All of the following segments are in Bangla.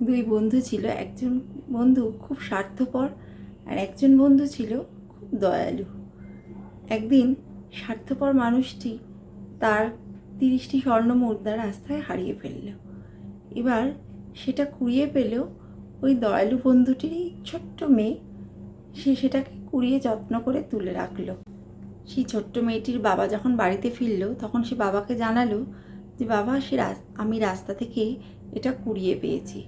দুই বন্ধু ছিল। একজন বন্ধু খুব স্বার্থপর আর একজন বন্ধু ছিল খুব দয়ালু। একদিন স্বার্থপর মানুষটি তার 30টি স্বর্ণ মুদ্রা রাস্তায় হারিয়ে ফেলল। এবার সেটা কুড়িয়ে পেল ওই দয়ালু বন্ধুটিরই ছোট্ট মেয়ে। সে সেটাকে কুড়িয়ে যত্ন করে তুলে রাখলো। সেই ছোট্ট মেয়েটির বাবা যখন বাড়িতে ফিরল তখন সে বাবাকে জানালো যে বাবা, আমি রাস্তা থেকে এটা কুড়িয়ে পেয়েছি।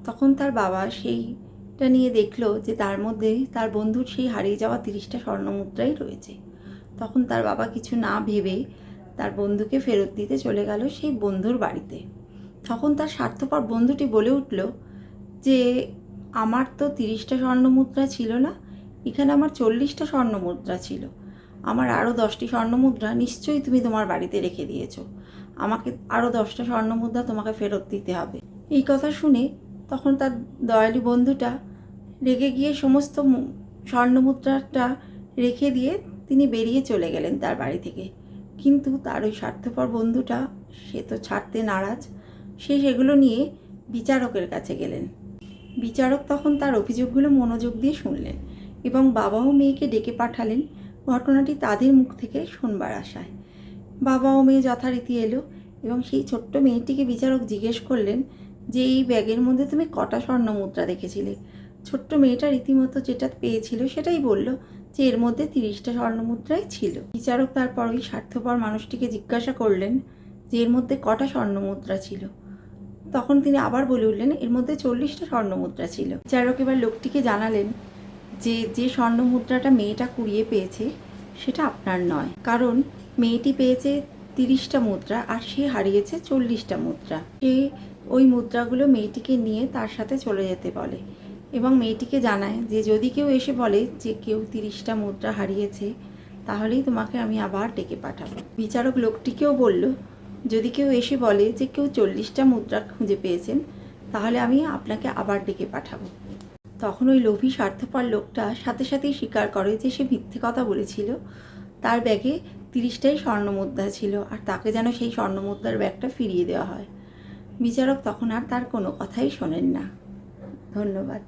তখন তার বাবা সেইটা নিয়ে দেখলো যে তার মধ্যে তার বন্ধুর সেই হারিয়ে যাওয়া 30টা স্বর্ণমুদ্রাই রয়েছে। তখন তার বাবা কিছু না ভেবে তার বন্ধুকে ফেরত দিতে চলে গেল সেই বন্ধুর বাড়িতে। তখন তার স্বার্থপর বন্ধুটি বলে উঠল যে আমার তো 30টা স্বর্ণমুদ্রা ছিল না, এখানে আমার 40টা স্বর্ণমুদ্রা ছিল। আমার আরও 10টি স্বর্ণমুদ্রা নিশ্চয়ই তুমি তোমার বাড়িতে রেখে দিয়েছো। আমাকে আরও 10টা স্বর্ণমুদ্রা তোমাকে ফেরত দিতে হবে। এই কথা শুনে তখন তার দয়ালু বন্ধুটা রেগে গিয়ে সমস্ত স্বর্ণমুদ্রাটা রেখে দিয়ে তিনি বেরিয়ে চলে গেলেন তার বাড়ি থেকে। কিন্তু তার ওই স্বার্থপর বন্ধুটা, সে তো ছাড়তে নারাজ। সে সেগুলো নিয়ে বিচারকের কাছে গেলেন। বিচারক তখন তার অভিযোগগুলো মনোযোগ দিয়ে শুনলেন এবং বাবা ও মেয়েকে ডেকে পাঠালেন ঘটনাটি তাদের মুখ থেকে শুনবার আশায়। বাবা ও মেয়ে যথারীতি এলো এবং সেই ছোট্ট মেয়েটিকে বিচারক জিজ্ঞেস করলেন যে এই ব্যাগের মধ্যে তুমি কটা স্বর্ণমুদ্রা দেখেছিলে? ছোট্ট মেয়েটা রীতিমতো যেটা পেয়েছিল সেটাই বলল যে এর মধ্যে 30টা স্বর্ণমুদ্রাই ছিল। বিচারক তারপর ওই স্বার্থপর মানুষটিকে জিজ্ঞাসা করলেন যে এর মধ্যে কটা স্বর্ণমুদ্রা ছিল? তখন তিনি আবার বলে উঠলেন এর মধ্যে 40টা স্বর্ণমুদ্রা ছিল। বিচারক এবার লোকটিকে জানালেন যে যে স্বর্ণমুদ্রাটা মেয়েটা কুড়িয়ে পেয়েছে সেটা আপনার নয়, কারণ মেয়েটি পেয়েছে 30টা মুদ্রা আর সে হারিয়েছে 40টা মুদ্রা। সে ওই মুদ্রাগুলো মেয়েটিকে নিয়ে তার সাথে চলে যেতে বলে এবং মেয়েটিকে জানায় যে যদি কেউ এসে বলে যে কেউ 30টা মুদ্রা হারিয়েছে তাহলেই তোমাকে আমি আবার ডেকে পাঠাবো। বিচারক লোকটিকেও বলল যদি কেউ এসে বলে যে কেউ 40টা মুদ্রা খুঁজে পেয়েছেন তাহলে আমি আপনাকে আবার ডেকে পাঠাবো। তখন ওই লোভী স্বার্থপর লোকটা সাথে সাথেই স্বীকার করে যে সে মিথ্যে কথা বলেছিল। তার ব্যাগে 30টাই স্বর্ণমুদ্রা ছিল আর তাকে যেন সেই স্বর্ণমুদ্রার ব্যাগটা ফিরিয়ে দেওয়া হয়। বিচারক তখন আর তার কোনো কথাই শোনেন না। ধন্যবাদ।